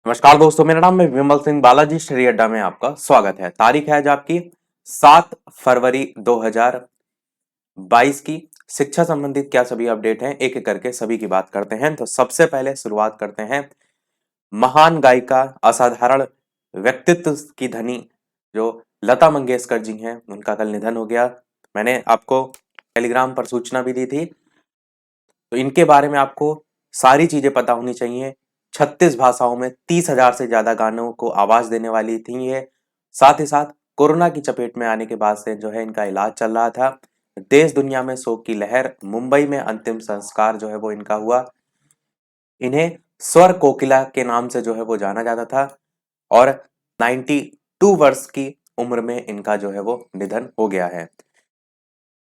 नमस्कार दोस्तों, मेरा नाम है विमल सिंह बालाजी। श्री अड्डा में आपका स्वागत है। तारीख है आज आपकी 7 फरवरी 2022 की। शिक्षा संबंधित क्या सभी अपडेट हैं, एक एक करके सभी की बात करते हैं। तो सबसे पहले शुरुआत करते हैं महान गायिका, असाधारण व्यक्तित्व की धनी जो लता मंगेशकर जी हैं, उनका कल निधन हो गया। मैंने आपको टेलीग्राम पर सूचना भी दी थी। तो इनके बारे में आपको सारी चीजें पता होनी चाहिए। 36 भाषाओं में 30,000 से ज्यादा गानों को आवाज देने वाली थी ये। साथ ही साथ कोरोना की चपेट में आने के बाद से जो है इनका इलाज चल रहा था। देश दुनिया में शोक की लहर। मुंबई में अंतिम संस्कार जो है वो इनका हुआ। इन्हें स्वर कोकिला के नाम से जो है वो जाना जाता था। और 92 वर्ष की उम्र में इनका जो है वो निधन हो गया है।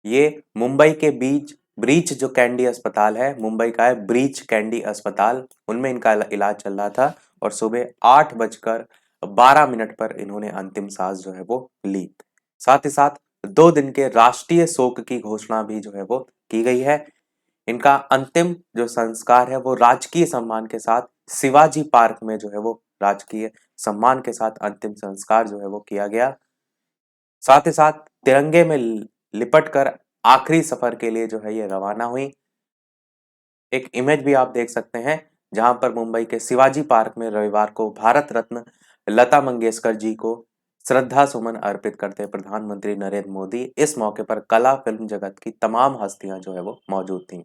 ये मुंबई के बीच ब्रीच जो कैंडी अस्पताल है, मुंबई का है ब्रीच कैंडी अस्पताल, उनमें इनका इलाज चल रहा था। और सुबह 8:12 पर इन्होंने अंतिम सांस जो है वो ली। साथ ही साथ 2 दिन के राष्ट्रीय शोक की घोषणा भी जो है वो की गई है। इनका अंतिम जो संस्कार है वो राजकीय सम्मान के साथ शिवाजी पार्क में जो है वो राजकीय सम्मान के साथ अंतिम संस्कार जो है वो किया गया। साथ ही साथ तिरंगे में लिपट कर आखिरी सफर के लिए जो है ये रवाना हुई। एक इमेज भी आप देख सकते हैं जहां पर मुंबई के शिवाजी पार्क में रविवार को भारत रत्न लता मंगेशकर जी को श्रद्धा सुमन अर्पित करते प्रधानमंत्री नरेंद्र मोदी। इस मौके पर कला फिल्म जगत की तमाम हस्तियां जो है वो मौजूद थीं।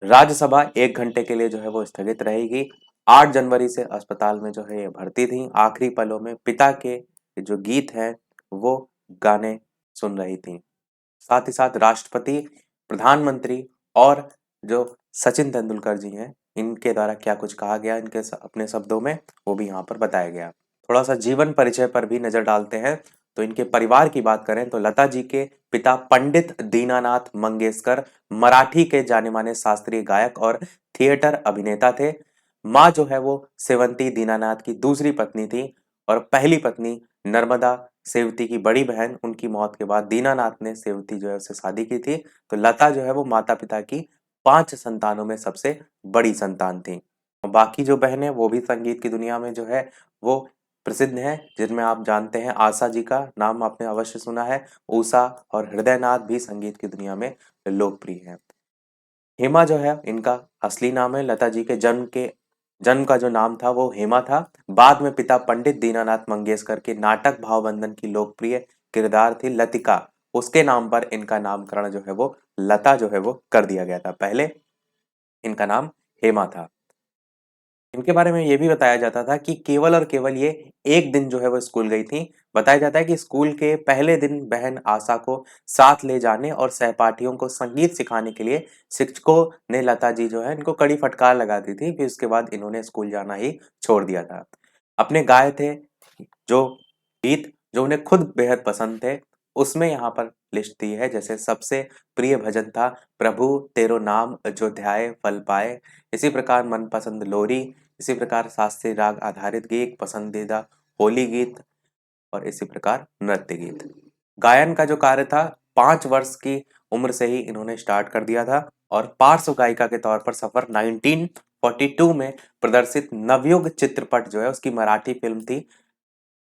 राज्यसभा 1 घंटे के लिए जो है वो स्थगित रहेगी। 8 जनवरी से अस्पताल में जो है ये भर्ती थी। आखिरी पलों में पिता के जो गीत हैं वो गाने सुन रही थी। साथ ही साथ राष्ट्रपति, प्रधानमंत्री और जो सचिन तेंदुलकर जी हैं, इनके द्वारा क्या कुछ कहा गया इनके अपने शब्दों में, वो भी यहाँ पर बताया गया। थोड़ा सा जीवन परिचय पर भी नजर डालते हैं। तो इनके परिवार की बात करें तो लता जी के पिता पंडित दीनानाथ मंगेशकर मराठी के जाने माने शास्त्रीय गायक और थिएटर अभिनेता थे। माँ जो है वो सेवंती दीनानाथ की दूसरी पत्नी थी। और पहली पत्नी नर्मदा सेवती की बड़ी बहन, उनकी मौत के बाद दीनानाथ ने सेवती जो है उससे शादी की थी। तो लता जो है वो माता पिता की 5 संतानों में सबसे बड़ी संतान थी। और बाकी जो बहनें वो भी संगीत की दुनिया में जो है वो प्रसिद्ध हैं, जिनमें आप जानते हैं आशा जी का नाम आपने अवश्य सुना है। उषा और हृदयनाथ भी संगीत की दुनिया में लोकप्रिय हैं। हेमा जो है इनका असली नाम है। लता जी के जन्म का जो नाम था वो हेमा था। बाद में पिता पंडित दीनानाथ मंगेशकर के नाटक भावबंधन की लोकप्रिय किरदार थी लतिका, उसके नाम पर इनका नामकरण जो है वो लता जो है वो कर दिया गया था। पहले इनका नाम हेमा था। इनके बारे में ये भी बताया जाता था कि केवल और केवल ये एक दिन जो है वो स्कूल गई थी। बताया जाता है कि स्कूल के पहले दिन बहन आशा को साथ ले जाने और सहपाठियों को संगीत सिखाने के लिए शिक्षकों ने लता जी जो है इनको कड़ी फटकार लगा दी थी। फिर उसके बाद इन्होंने स्कूल जाना ही छोड़ दिया था। अपने गाए थे जो गीत जो उन्हें खुद बेहद पसंद थे, उसमें यहाँ पर लिस्ट दी है। जैसे सबसे प्रिय भजन था प्रभु तेरो नाम जो ध्याए फल पाए। इसी प्रकार मनपसंद लोरी। इसी प्रकार शास्त्रीय राग आधारित गीत, पसंदीदा होली गीत और इसी प्रकार नृत्य गीत। गायन का जो कार्य था 5 वर्ष की उम्र से ही इन्होंने स्टार्ट कर दिया था। और पार्श्व गायिका के तौर पर सफर 1942 में प्रदर्शित नवयुग चित्रपट जो है उसकी मराठी फिल्म थी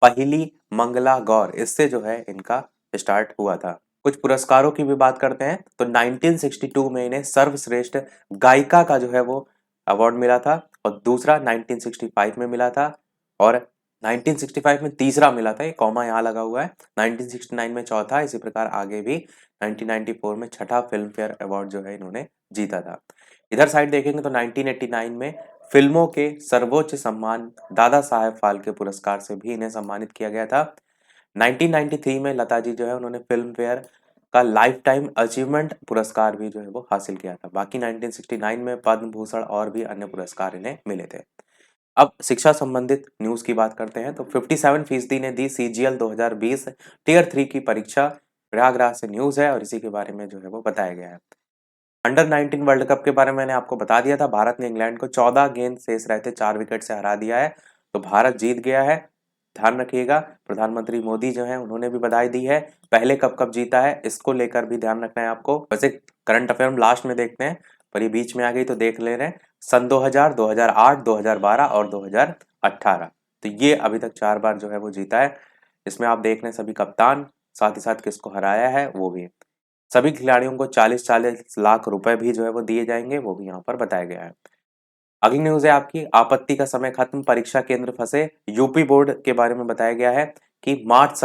पहली मंगला गौर, इससे जो है इनका स्टार्ट हुआ था। कुछ पुरस्कारों की भी बात करते हैं तो 1962 में इन्हें सर्वश्रेष्ठ गायिका का जो है वो अवार्ड मिला था। और दूसरा 1965 में मिला था। और 1965 में तीसरा मिला था, ये कॉमा यहाँ लगा हुआ है। 1969 में चौथा, इसी प्रकार आगे भी 1994 में छठा फिल्म फेयर अवार्ड जो है इन्होंने जीता था। इधर साइड देखेंगे तो 1989 में फिल्मों के सर्वोच्च सम्मान दादा साहेब फाल्के पुरस्कार से भी इन्हें सम्मानित किया गया था। 1993 में लता जी जो है उन्होंने फिल्म फेयर का लाइफ टाइम अचीवमेंट पुरस्कार भी जो है वो हासिल किया था। बाकी 1969 में पद्म भूषण और भी अन्य पुरस्कार इन्हें मिले थे। अब शिक्षा संबंधित न्यूज की बात करते हैं तो 57% ने दी सीजीएल 2020 टियर 3 की परीक्षा। प्रयागराज से न्यूज है और इसी के बारे में जो है वो बताया गया है। अंडर 19 वर्ल्ड कप के बारे में मैंने आपको बता दिया था। भारत ने इंग्लैंड को 14 गेंद शेष रहते 4 विकेट से हरा दिया है। तो भारत जीत गया है, ध्यान रखिएगा। प्रधानमंत्री मोदी जो है उन्होंने भी बधाई दी है। पहले कब कब जीता है इसको लेकर भी ध्यान रखना है आपको। वैसे करंट अफेयर लास्ट में देखते हैं, पर ये बीच में आ गई तो देख ले रहे हैं। सन 2000, 2008, 2012 और 18। तो ये अभी तक 4 बार जो है वो जीता है। इसमें आप देख रहे हैं सभी कप्तान, साथ ही साथ किसको हराया है वो भी। सभी खिलाड़ियों को 40-40 लाख रुपए भी जो है वो दिए जाएंगे, वो भी यहाँ पर बताया गया है। अगली न्यूज़ है आपकी, आपत्ति का समय खत्म, परीक्षा केंद्र फंसे। यूपी बोर्ड के बारे में बताया गया है कि मार्च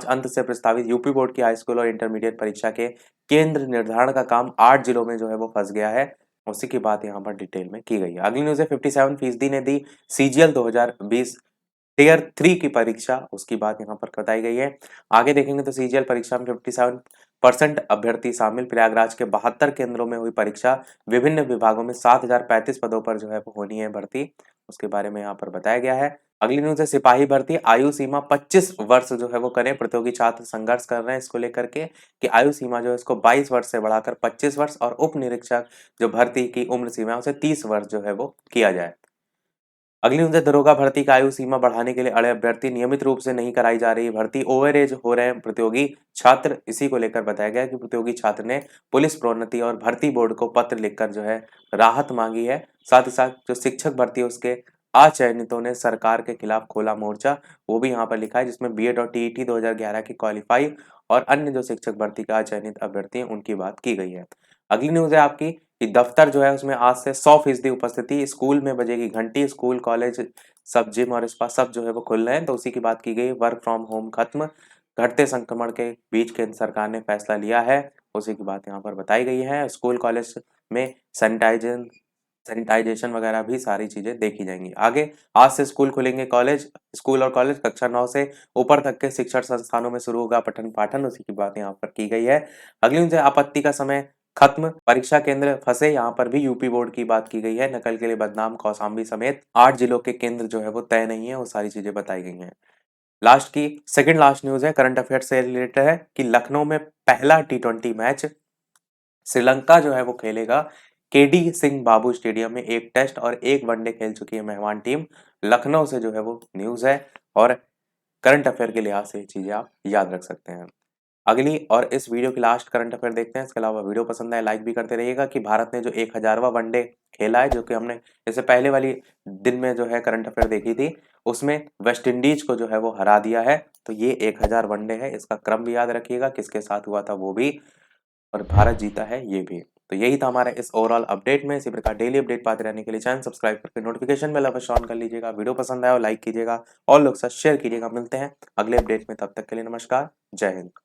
अंत से प्रस्तावित यूपी बोर्ड की हाई स्कूल और इंटरमीडिएट परीक्षा के केंद्र निर्धारण का काम 8 जिलों में जो है वो फंस गया है। उसी की बात यहाँ पर डिटेल में की गई है। अगली न्यूज़ है 57% ने दी सीजीएल 2020 टियर 3 की परीक्षा, उसकी बात यहाँ पर बताई गई है। आगे देखेंगे तो सीजीएल परीक्षा में 57% अभ्यर्थी शामिल, प्रयागराज के 72 केंद्रों में हुई परीक्षा, विभिन्न विभागों में 7035 पदों पर जो है वो होनी है भर्ती, उसके बारे में यहाँ पर बताया गया है। अगली न्यूज है सिपाही भर्ती, आयु सीमा 25 वर्ष जो है वो करें। प्रतियोगी छात्र संघर्ष कर रहे हैं इसको लेकर के कि आयु सीमा जो है इसको 22 वर्ष से बढ़ाकर 25 वर्ष और उप निरीक्षक जो भर्ती की उम्र सीमा है उसे 30 वर्ष जो है वो किया जाए। अगली न्यूज़ है दरोगा भर्ती का आयु सीमा बढ़ाने के लिए अड़े अभ्यर्थी, नियमित रूप से नहीं कराई जा रही भर्ती, ओवर एज हो रहे हैं प्रतियोगी छात्र। इसी को लेकर बताया गया कि प्रतियोगी छात्र ने पुलिस प्रोन्नति और भर्ती बोर्ड को पत्र लिखकर जो है राहत मांगी है। साथ ही साथ जो शिक्षक भर्ती है उसके अचयनितों ने सरकार के खिलाफ खोला मोर्चा, वो भी यहाँ पर लिखा है, जिसमें बीएड और टीईटी 2011 की क्वालिफाई और अन्य जो शिक्षक भर्ती का अचयनित अभ्यर्थी हैं उनकी बात की गई है। अगली न्यूज़ है आपकी कि दफ्तर जो है उसमें आज से 100% उपस्थिति, स्कूल में बजेगी घंटी, स्कूल कॉलेज सब जिम और स्पा सब जो है वो खुल रहे हैं, तो उसी की बात की गई। वर्क फ्रॉम होम खत्म, घटते संक्रमण के बीच केंद्र सरकार ने फैसला लिया है, उसी की बात यहाँ पर बताई गई है। स्कूल कॉलेज में सैनिटाइजेशन वगैरह भी सारी चीजें देखी जाएंगी। आगे आज से स्कूल खुलेंगे, स्कूल और कॉलेज कक्षा 9 से ऊपर तक के शिक्षण संस्थानों में शुरू होगा पठन पाठन, उसी की बात यहाँ पर की गई है। अगली न्यूज़ है आपत्ति का समय खत्म, परीक्षा केंद्र फंसे, यहाँ पर भी यूपी बोर्ड की बात की गई है। नकल के लिए बदनाम कौशाम्बी समेत 8 जिलों के केंद्र जो है वो तय नहीं है, वो सारी चीजें बताई गई हैं। लास्ट की सेकंड लास्ट न्यूज है, करंट अफेयर से रिलेटेड है कि लखनऊ में पहला टी20 मैच श्रीलंका जो है वो खेलेगा केडी सिंह बाबू स्टेडियम में। एक टेस्ट और एक वनडे खेल चुकी है मेहमान टीम। लखनऊ से जो है वो न्यूज है और करंट अफेयर के लिहाज से ये चीजें आप याद रख सकते हैं। अगली और इस वीडियो की लास्ट करंट अफेयर देखते हैं। इसके अलावा वीडियो पसंद आए लाइक भी करते रहिएगा कि भारत ने जो 1000वां वनडे खेला है, जो कि हमने इससे पहले वाली दिन में जो है करंट अफेयर देखी थी, उसमें वेस्ट इंडीज को जो है वो हरा दिया है। तो ये 1000 वनडे है, इसका क्रम भी याद रखिएगा, किसके साथ हुआ था वो भी, और भारत जीता है ये भी। तो यही था हमारा इस ओवरऑल अपडेट में। इसी प्रकार डेली अपडेट पाते रहने के लिए चैनल सब्सक्राइब करके नोटिफिकेशन बेल अवश्य ऑन कर लीजिएगा। वीडियो पसंद आया हो लाइक कीजिएगा और लोग साथ शेयर कीजिएगा। मिलते हैं अगले अपडेट में, तब तक के लिए नमस्कार, जय हिंद।